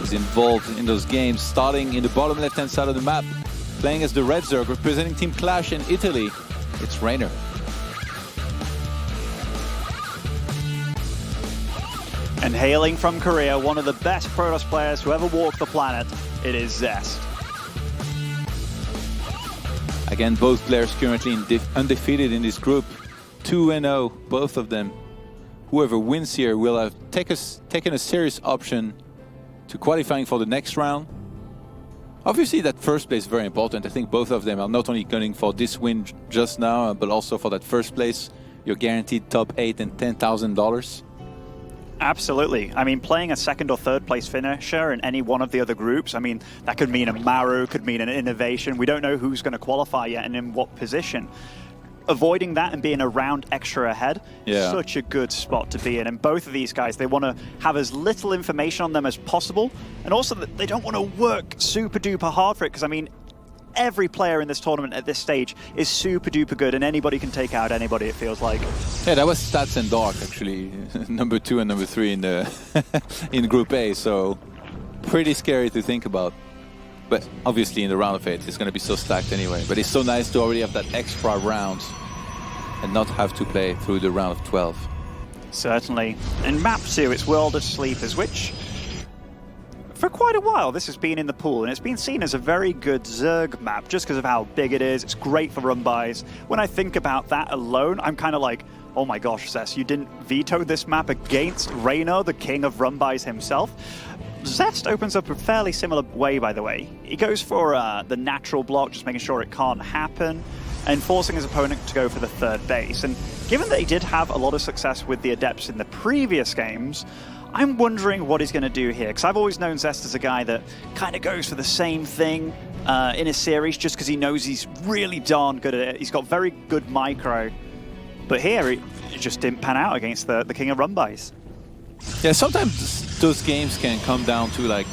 is involved in those games. Starting in the bottom left-hand side of the map, playing as the Red Zerg, representing Team Clash in Italy, it's Reynor. And hailing from Korea, one of the best Protoss players who ever walked the planet, it is Zest. Again, both players currently undefeated in this group. 2-0, both of them. Whoever wins here will have taken a serious option to qualifying for the next round. Obviously, that first place is very important. I think both of them are not only gunning for this win just now, but also for that first place. You're guaranteed top 8 and $10,000. Absolutely. I mean, playing a second or third place finisher in any one of the other groups, I mean, that could mean a Maru, could mean an Innovation. We don't know who's going to qualify yet and in what position. Avoiding that and being a round extra ahead, such a good spot to be in. And both of these guys, they want to have as little information on them as possible. And also, they don't want to work super duper hard for it, because, I mean, every player in this tournament at this stage is super duper good, and anybody can take out anybody, it feels like. Yeah, that was Stats and Dark, actually. number 2 and number 3 in the in Group A, so pretty scary to think about. But obviously in the round of 8, it's going to be so stacked anyway. But it's so nice to already have that extra round and not have to play through the round of 12. Certainly. And map 2, it's World of Sleepers, which for quite a while this has been in the pool, and it's been seen as a very good Zerg map just because of how big it is. It's great for run-bys. When I think about that alone, I'm kind of like, oh my gosh, Zest, you didn't veto this map against Reynor, the king of run-bys himself. Zest opens up a fairly similar way, by the way. He goes for the natural block, just making sure it can't happen, and forcing his opponent to go for the third base. And given that he did have a lot of success with the Adepts in the previous games, I'm wondering what he's going to do here, because I've always known Zest as a guy that kind of goes for the same thing in a series just because he knows he's really darn good at it. He's got very good micro, but here it just didn't pan out against the king of run-bys. Yeah, sometimes those games can come down to like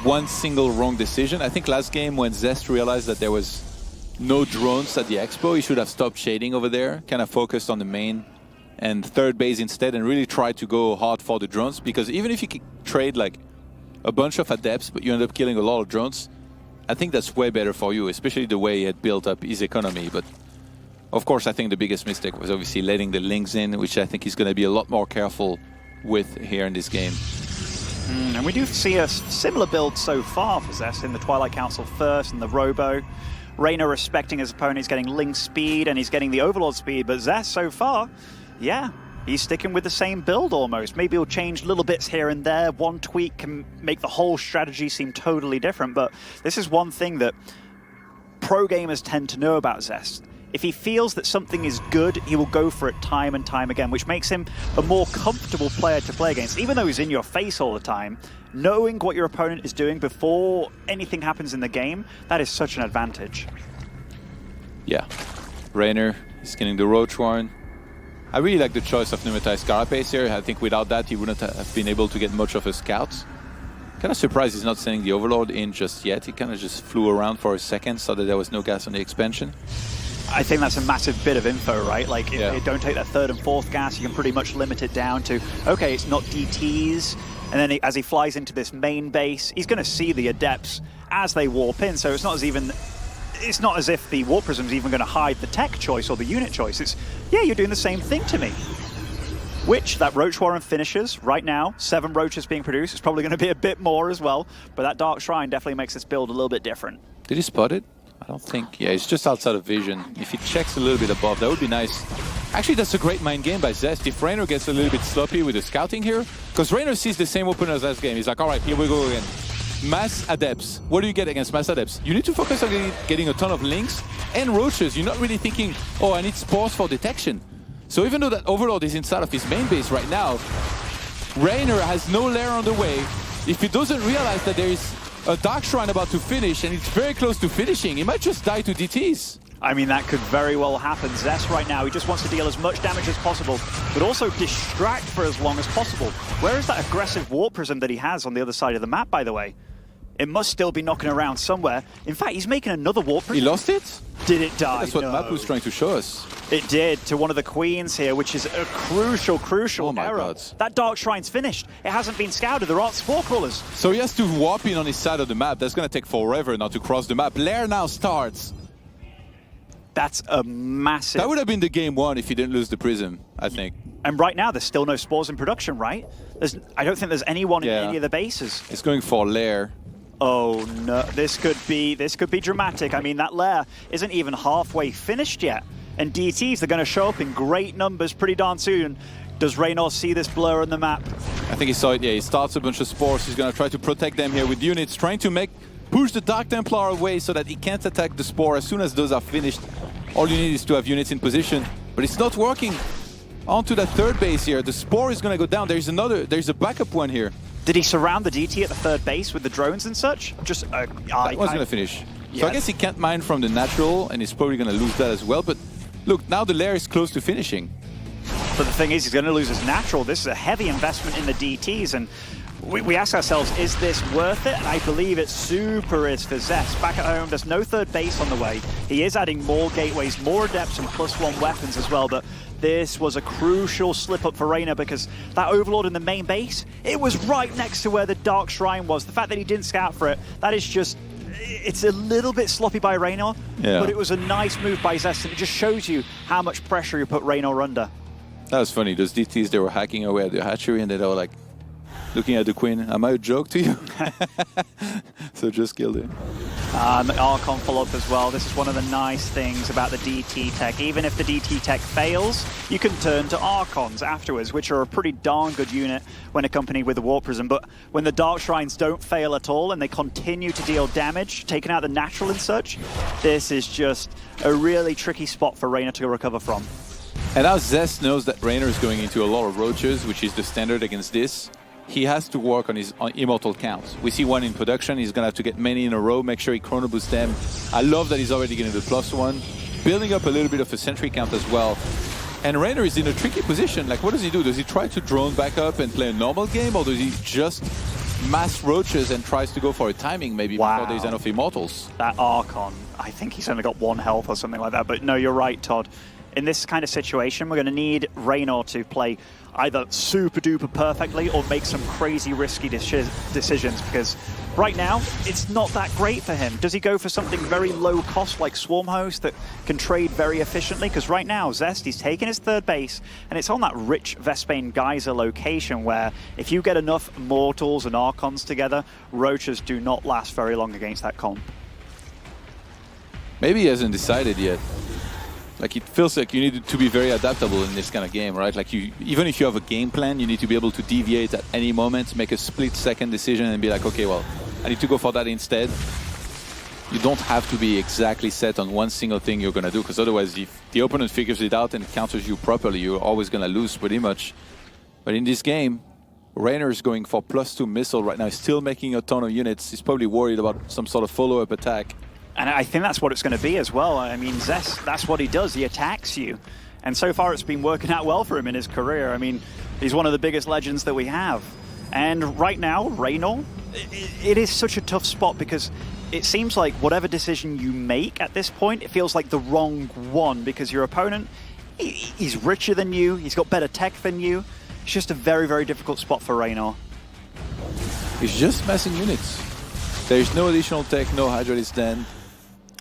one single wrong decision. I think last game when Zest realized that there was no drones at the expo, he should have stopped shading over there, kind of focused on the main and third base instead, and really tried to go hard for the drones, because even if you trade like a bunch of Adepts but you end up killing a lot of drones, I think that's way better for you, especially the way he had built up his economy. But of course, I think the biggest mistake was obviously letting the links in, which I think he's going to be a lot more careful with here in this game. And we do see a similar build so far for Zest in the Twilight Council first and the Robo. Reynor respecting his opponent, he's getting Link speed and he's getting the Overlord speed, but Zest so far, yeah, he's sticking with the same build almost. Maybe he'll change little bits here and there. One tweak can make the whole strategy seem totally different, but this is one thing that pro gamers tend to know about Zest. If he feels that something is good, he will go for it time and time again, which makes him a more comfortable player to play against. Even though he's in your face all the time, knowing what your opponent is doing before anything happens in the game, that is such an advantage. Yeah, Reynor is getting the Roach Warren. I really like the choice of Pneumatized Carapace here. I think without that, he wouldn't have been able to get much of a scout. Kind of surprised he's not sending the Overlord in just yet. He kind of just flew around for a second, so that there was no gas on the expansion. I think that's a massive bit of info, right? Like, if you don't take that third and fourth gas, you can pretty much limit it down to, okay, it's not DTs. And then as he flies into this main base, he's going to see the Adepts as they warp in. So it's not as if the Warp Prism's even going to hide the tech choice or the unit choice. It's, yeah, you're doing the same thing to me. Which that Roach Warren finishes right now. 7 Roaches being produced. It's probably going to be a bit more as well. But that Dark Shrine definitely makes this build a little bit different. Did he spot it? I don't think. Yeah, it's just outside of vision. If he checks a little bit above, that would be nice. Actually, that's a great mind game by Zest. If Reynor gets a little bit sloppy with the scouting here, because Reynor sees the same opener as last game. He's like, all right, here we go again. Mass Adepts. What do you get against Mass Adepts? You need to focus on getting a ton of links and roaches. You're not really thinking, oh, I need spores for detection. So even though that Overlord is inside of his main base right now, Reynor has no lair on the way. If he doesn't realize that there is a Dark Shrine about to finish, and it's very close to finishing, he might just die to DTs. I mean, that could very well happen. Zest right now, he just wants to deal as much damage as possible, but also distract for as long as possible. Where is that aggressive Warp Prism that he has on the other side of the map, by the way? It must still be knocking around somewhere. In fact, he's making another warp. He lost it? Did it die? That's what No. Map was trying to show us. It did, to one of the queens here, which is a crucial Oh my error. God. That Dark Shrine's finished. It hasn't been scouted. There aren't spore crawlers. So he has to warp in on his side of the map. That's going to take forever now to cross the map. Lair now starts. That's a massive... That would have been the game one if he didn't lose the Prism, I think. And right now, there's still no spores in production, right? I don't think there's anyone in any of the bases. It's going for Lair. Oh no, this could be dramatic. I mean, that lair isn't even halfway finished yet. And DTs are going to show up in great numbers pretty darn soon. Does Reynor see this blur on the map? I think he saw it, yeah. He starts a bunch of spores. He's going to try to protect them here with units, trying to push the Dark Templar away so that he can't attack the spore. As soon as those are finished, all you need is to have units in position. But it's not working. Onto that third base here. The spore is going to go down. There's a backup one here. Did he surround the DT at the third base with the drones and such? Just that one's going to finish. Yeah. So I guess he can't mine from the natural, and he's probably going to lose that as well. But look, now the lair is close to finishing. But the thing is, he's going to lose his natural. This is a heavy investment in the DTs, and we ask ourselves, is this worth it? And I believe it super is for Zest. Back at home, there's no third base on the way. He is adding more gateways, more adepts, and +1 weapons as well. But this was a crucial slip-up for Reynor because that Overlord in the main base, it was right next to where the Dark Shrine was. The fact that he didn't scout for it, that is just... It's a little bit sloppy by Reynor, but it was a nice move by Zest, and it just shows you how much pressure you put Reynor under. That was funny. Those DTs, they were hacking away at the hatchery, and they were like, looking at the Queen, am I a joke to you? So just killed it. And the Archon follow-up as well. This is one of the nice things about the DT tech. Even if the DT tech fails, you can turn to Archons afterwards, which are a pretty darn good unit when accompanied with the Warp Prism. But when the Dark Shrines don't fail at all and they continue to deal damage, taking out the natural and such, this is just a really tricky spot for Reynor to recover from. And now Zest knows that Reynor is going into a lot of roaches, which is the standard against this. He has to work on his immortal counts. We see one in production. He's going to have to get many in a row, make sure he chrono boosts them. I love that he's already getting the +1, building up a little bit of a sentry count as well. And Reynor is in a tricky position. Like, what does he do? Does he try to drone back up and play a normal game, or does he just mass roaches and tries to go for a timing maybe before there's enough immortals? That Archon, I think he's only got 1 health or something like that. But no, you're right, Todd. In this kind of situation, we're going to need Reynor to play either super duper perfectly or make some crazy risky decisions, because right now it's not that great for him. Does he go for something very low cost like Swarm Host that can trade very efficiently? Because right now Zest, he's taking his third base and it's on that rich Vespane Geyser location where if you get enough Mortals and Archons together, roaches do not last very long against that comp. Maybe he hasn't decided yet. Like, it feels like you need to be very adaptable in this kind of game, right? Like, even if you have a game plan, you need to be able to deviate at any moment, make a split-second decision and be like, okay, well, I need to go for that instead. You don't have to be exactly set on one single thing you're going to do, because otherwise, if the opponent figures it out and counters you properly, you're always going to lose pretty much. But in this game, Reynor is going for +2 missile right now. He's still making a ton of units. He's probably worried about some sort of follow-up attack. And I think that's what it's going to be as well. I mean, Zest, that's what he does. He attacks you. And so far, it's been working out well for him in his career. I mean, he's one of the biggest legends that we have. And right now, Reynor, it is such a tough spot because it seems like whatever decision you make at this point, it feels like the wrong one because your opponent, he's richer than you, he's got better tech than you. It's just a very, very difficult spot for Reynor. He's just massing units. There's no additional tech, no Hydralis Den.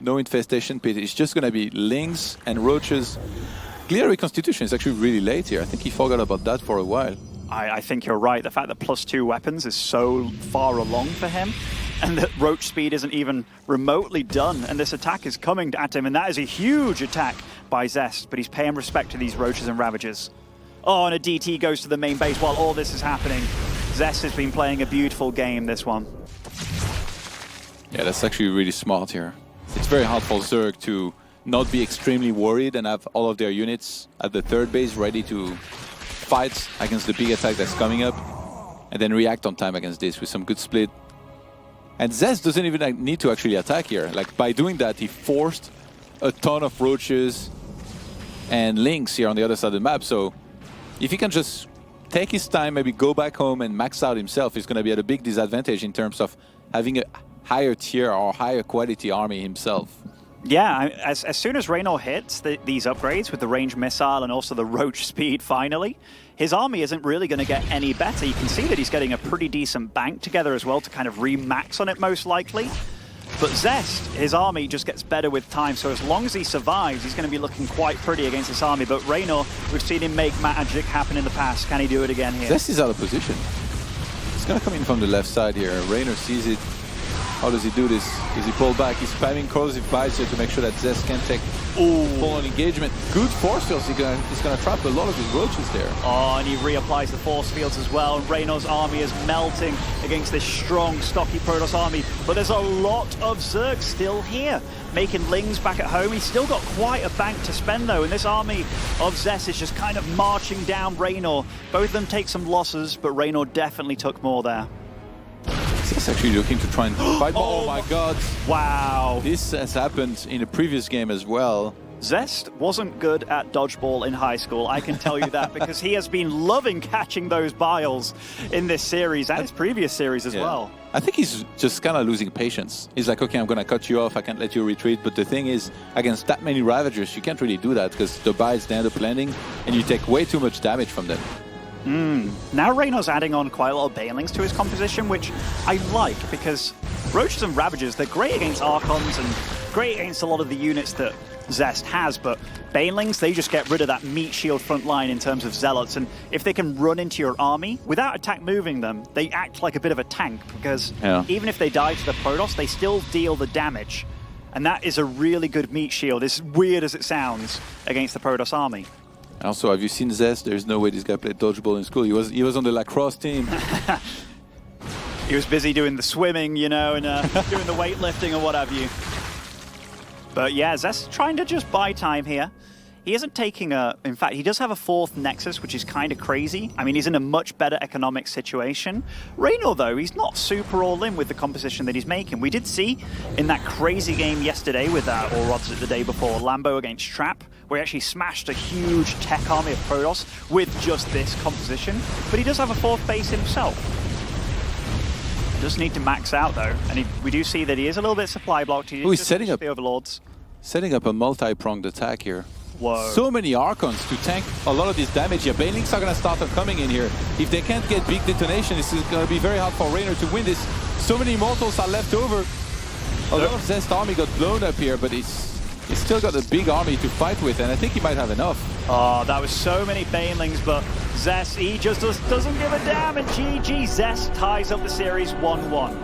No infestation pit. It's just going to be lings and roaches. Clear reconstitution is actually really late here. I think he forgot about that for a while. I think you're right. The fact that +2 weapons is so far along for him and that roach speed isn't even remotely done and this attack is coming at him, and that is a huge attack by Zest, but he's paying respect to these roaches and ravagers. Oh, and a DT goes to the main base while all this is happening. Zest has been playing a beautiful game, this one. Yeah, that's actually really smart here. It's very hard for Zerg to not be extremely worried and have all of their units at the third base ready to fight against the big attack that's coming up, and then react on time against this with some good split. And Zest doesn't even need to actually attack here. Like, by doing that, he forced a ton of roaches and links here on the other side of the map. So if he can just take his time, maybe go back home and max out himself, he's going to be at a big disadvantage in terms of having a higher tier or higher quality army himself. Yeah, as soon as Reynor hits these upgrades with the range missile and also the roach speed finally, his army isn't really going to get any better. You can see that he's getting a pretty decent bank together as well to kind of re-max on it most likely. But Zest, his army just gets better with time, so as long as he survives, he's going to be looking quite pretty against this army. But Reynor, we've seen him make magic happen in the past. Can he do it again here? Zest is out of position. He's going to come in from the left side here. Reynor sees it. How does he do this? Does he pull back? He's spamming corrosive bites here to make sure that Zest can take full-on engagement. Good force fields. He's going to trap a lot of his roaches there. Oh, and he reapplies the force fields as well. And Reynor's army is melting against this strong, stocky Protoss army. But there's a lot of Zerg still here, making Lings back at home. He's still got quite a bank to spend, though. And this army of Zest is just kind of marching down Reynor. Both of them take some losses, but Reynor definitely took more there. He's actually looking to try and fight. Oh my god. Wow. This has happened in a previous game as well. Zest wasn't good at dodgeball in high school, I can tell you that, because he has been loving catching those biles in this series and his previous series as well. I think he's just kind of losing patience. He's like, okay, I'm going to cut you off. I can't let you retreat. But the thing is, against that many Ravagers, you can't really do that because the biles, they end up landing and you take way too much damage from them. Now Reynor's adding on quite a lot of Banelings to his composition, which I like, because Roaches and Ravagers, they're great against Archons and great against a lot of the units that Zest has, but Banelings, they just get rid of that meat shield front line in terms of Zealots, and if they can run into your army without attack moving them, they act like a bit of a tank, because even if they die to the Protoss, they still deal the damage. And that is a really good meat shield, as weird as it sounds, against the Protoss army. Also, have you seen Zest? There's no way this guy played dodgeball in school. He was on the lacrosse team. He was busy doing the swimming, you know, and doing the weightlifting or what have you. But yeah, Zest trying to just buy time here. He isn't taking a... In fact, he does have a fourth Nexus, which is kind of crazy. I mean, he's in a much better economic situation. Reynor, though, he's not super all-in with the composition that he's making. We did see in that crazy game yesterday with that, or rather the day before, Lambo against Trap, where he actually smashed a huge tech army of Protoss with just this composition. But he does have a fourth base himself. Does need to max out, though. And we do see that he is a little bit supply blocked. He's setting up the Overlords. Setting up a multi-pronged attack here. Whoa. So many Archons to tank a lot of this damage here. Banelings are going to start coming in here. If they can't get big detonation, this is going to be very hard for Reynor to win this. So many Immortals are left over. A lot of Zest army got blown up here, but he's still got a big army to fight with, and I think he might have enough. Oh, that was so many Banelings, but Zest, he just doesn't give a damn, and GG, Zest ties up the series 1-1.